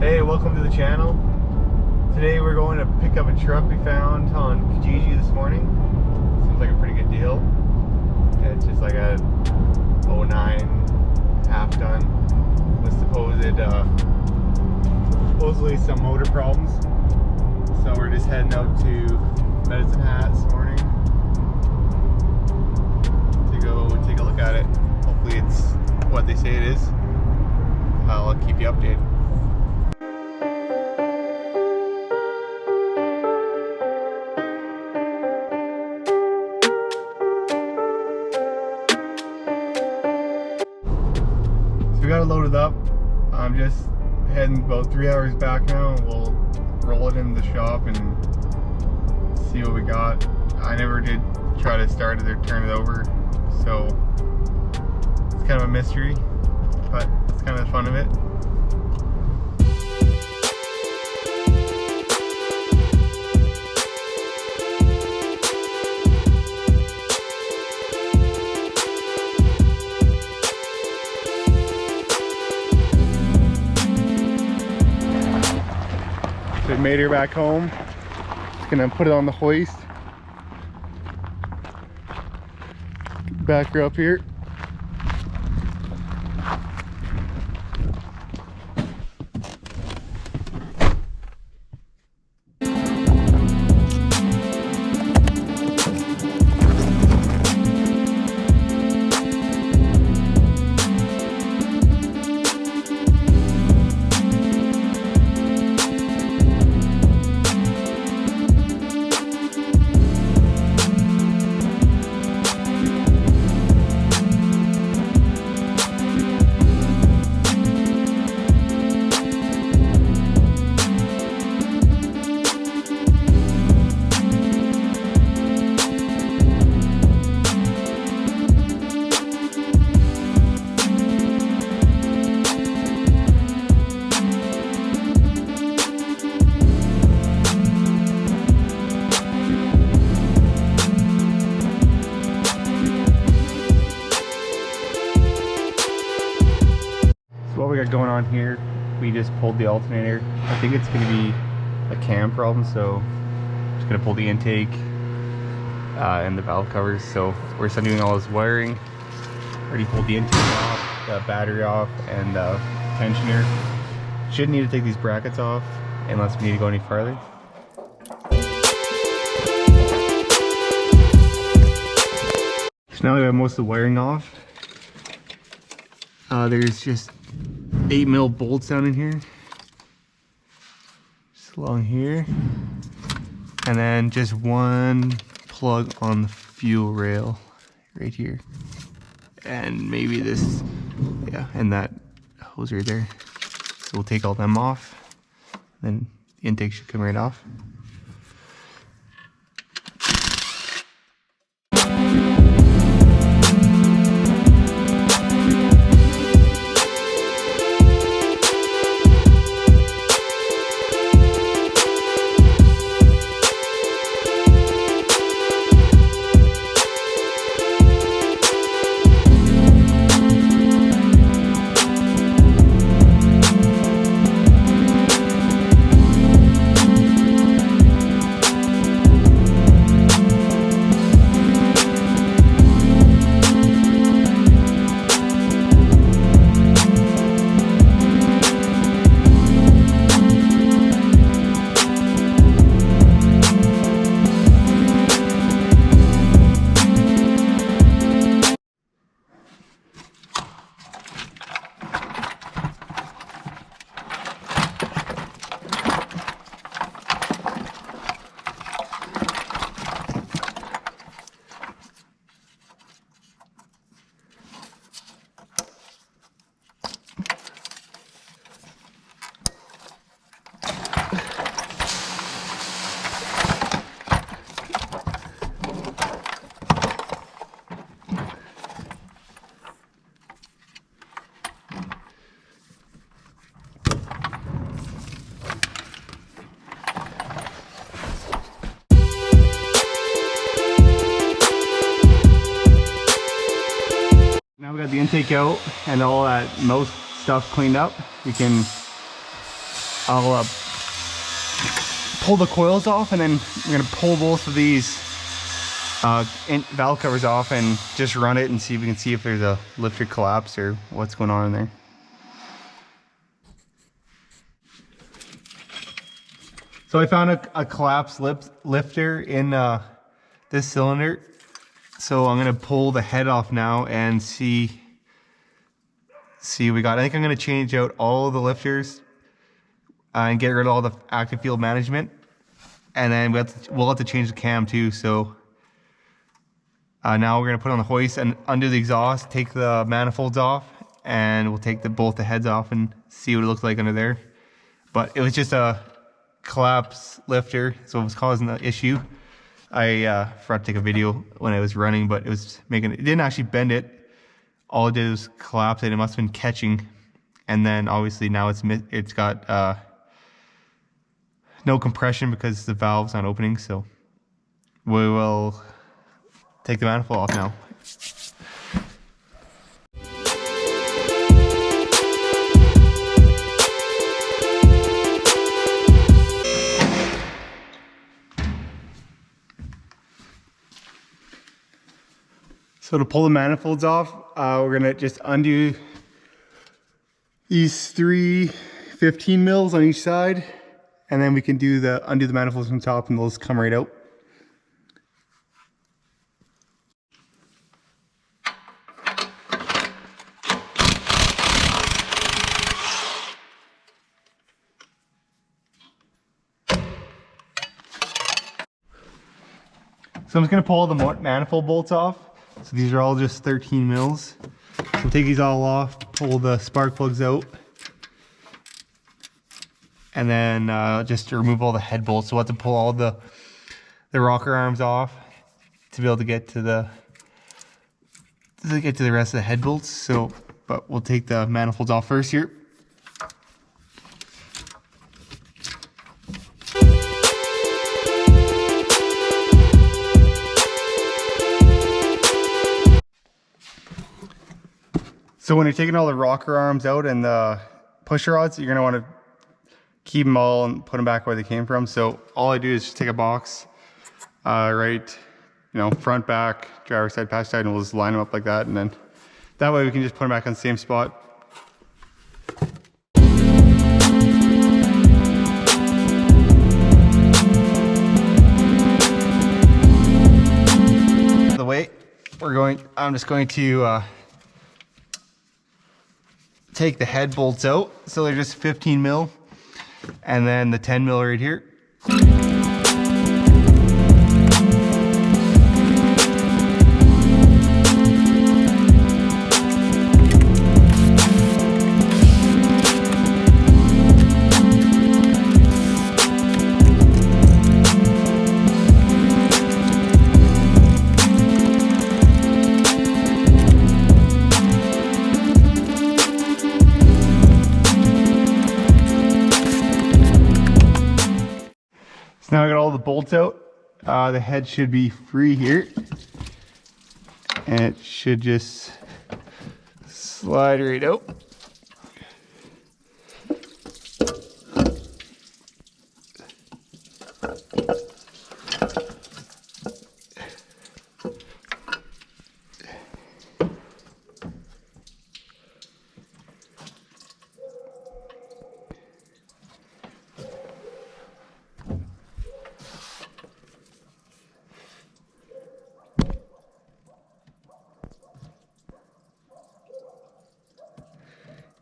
Hey, welcome to the channel. Today we're going to pick up a truck we found on Kijiji this morning. Seems like a pretty good deal. It's just like a 09 half ton with supposedly some motor problems. So we're just heading out to Medicine Hat this morning to go take a look at it. Hopefully it's what they say it is. I'll keep you updated. We got it loaded up. I'm just heading about 3 hours back now, and we'll roll it in the shop and see what we got. I never did try to start it or turn it over, so it's kind of a mystery, but it's kind of the fun of it. So we made her back home. Just gonna put it on the hoist. Back her up here. What we got going on here, we just pulled the alternator. I think it's going to be a cam problem, so I'm just going to pull the intake and the valve covers. So we're just doing all this wiring. Already pulled the intake off, the battery off, and the tensioner. Shouldn't need to take these brackets off unless we need to go any farther. So now we have most of the wiring off. There's just 8mm bolts down in here, just along here, and then just one plug on the fuel rail right here, and maybe this, yeah, and that hose right there. So we'll take all them off, then the intake should come right off. Now we got the intake out and all that most stuff cleaned up. We can I'll pull the coils off, and then we're gonna pull both of these valve covers off and just run it and see if we can see if there's a lifter collapse or what's going on in there. So I found a collapsed lifter in this cylinder. So I'm gonna pull the head off now and see what we got. I think I'm gonna change out all the lifters and get rid of all the active field management. And then we'll have to change the cam too. So now we're gonna put on the hoist and undo the exhaust, take the manifolds off, and we'll take both the heads off and see what it looks like under there. But it was just a collapse lifter, so it was causing the issue. I forgot to take a video when I was running, but it didn't actually bend it. All it did was collapse it. It must have been catching, and then obviously now it's got no compression because the valve's not opening. So we will take the manifold off now. So to pull the manifolds off, we're gonna just undo these 3 15 mils on each side, and then we can undo the manifolds from the top, and they'll just come right out. So I'm just gonna pull all the manifold bolts off. So these are all just 13 mils. So we'll take these all off, pull the spark plugs out, and then just to remove all the head bolts. So we'll have to pull all the rocker arms off to be able to get to the rest of the head bolts. So, but we'll take the manifolds off first here. So when you're taking all the rocker arms out and the pusher rods, you're gonna want to keep them all and put them back where they came from. So all I do is just take a box, front, back, driver's side, passenger side, and we'll just line them up like that. And then that way we can just put them back on the same spot. The weight, I'm just going to take the head bolts out. So they're just 15 mil, and then the 10 mil right here. Now I got all the bolts out. The head should be free here, and it should just slide right out.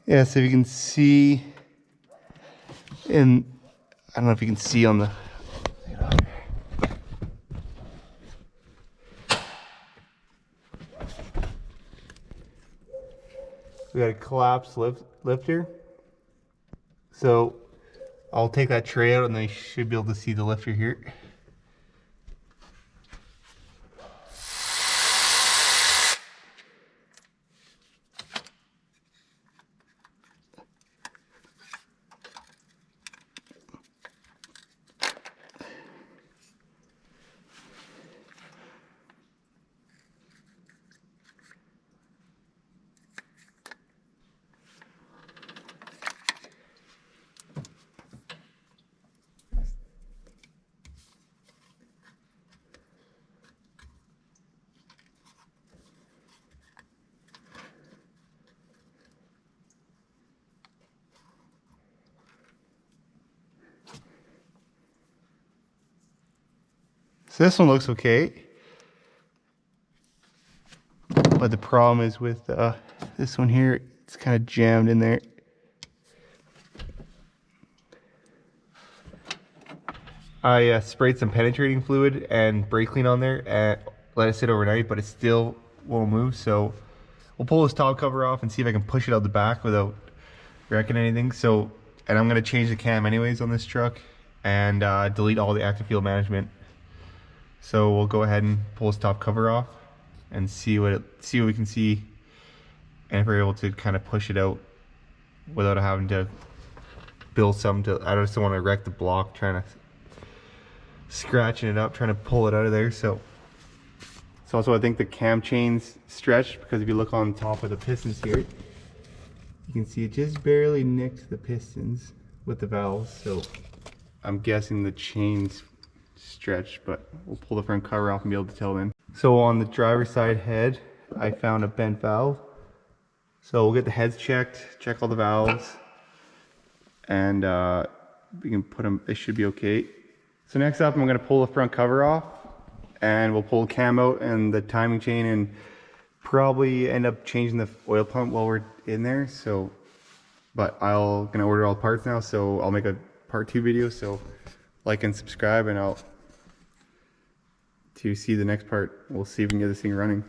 Yeah, so you can see I don't know if you can see on the, we got a collapsed lifter. So I'll take that tray out and then you should be able to see the lifter here. So this one looks okay. But the problem is with this one here, it's kind of jammed in there. I sprayed some penetrating fluid and brake clean on there and let it sit overnight, but it still won't move. So we'll pull this top cover off and see if I can push it out the back without wrecking anything. So, and I'm gonna change the cam anyways on this truck and delete all the active fuel management. So we'll go ahead and pull this top cover off and see what we can see, and if we're able to kind of push it out without having to build something to. I just don't want to wreck the block trying to scratching it up, trying to pull it out of there. So also I think the cam chain's stretched, because if you look on top of the pistons here, you can see it just barely nicked the pistons with the valves. So I'm guessing the chain's stretched, but we'll pull the front cover off and be able to tell then. So on the driver's side head, I found a bent valve. So we'll get the heads checked, check all the valves, and we can put them, they should be okay. So next up, I'm gonna pull the front cover off, and we'll pull the cam out and the timing chain, and probably end up changing the oil pump while we're in there. So, but gonna order all the parts now, so I'll make a part 2 video. So like and subscribe, and to see the next part, we'll see if we can get this thing running.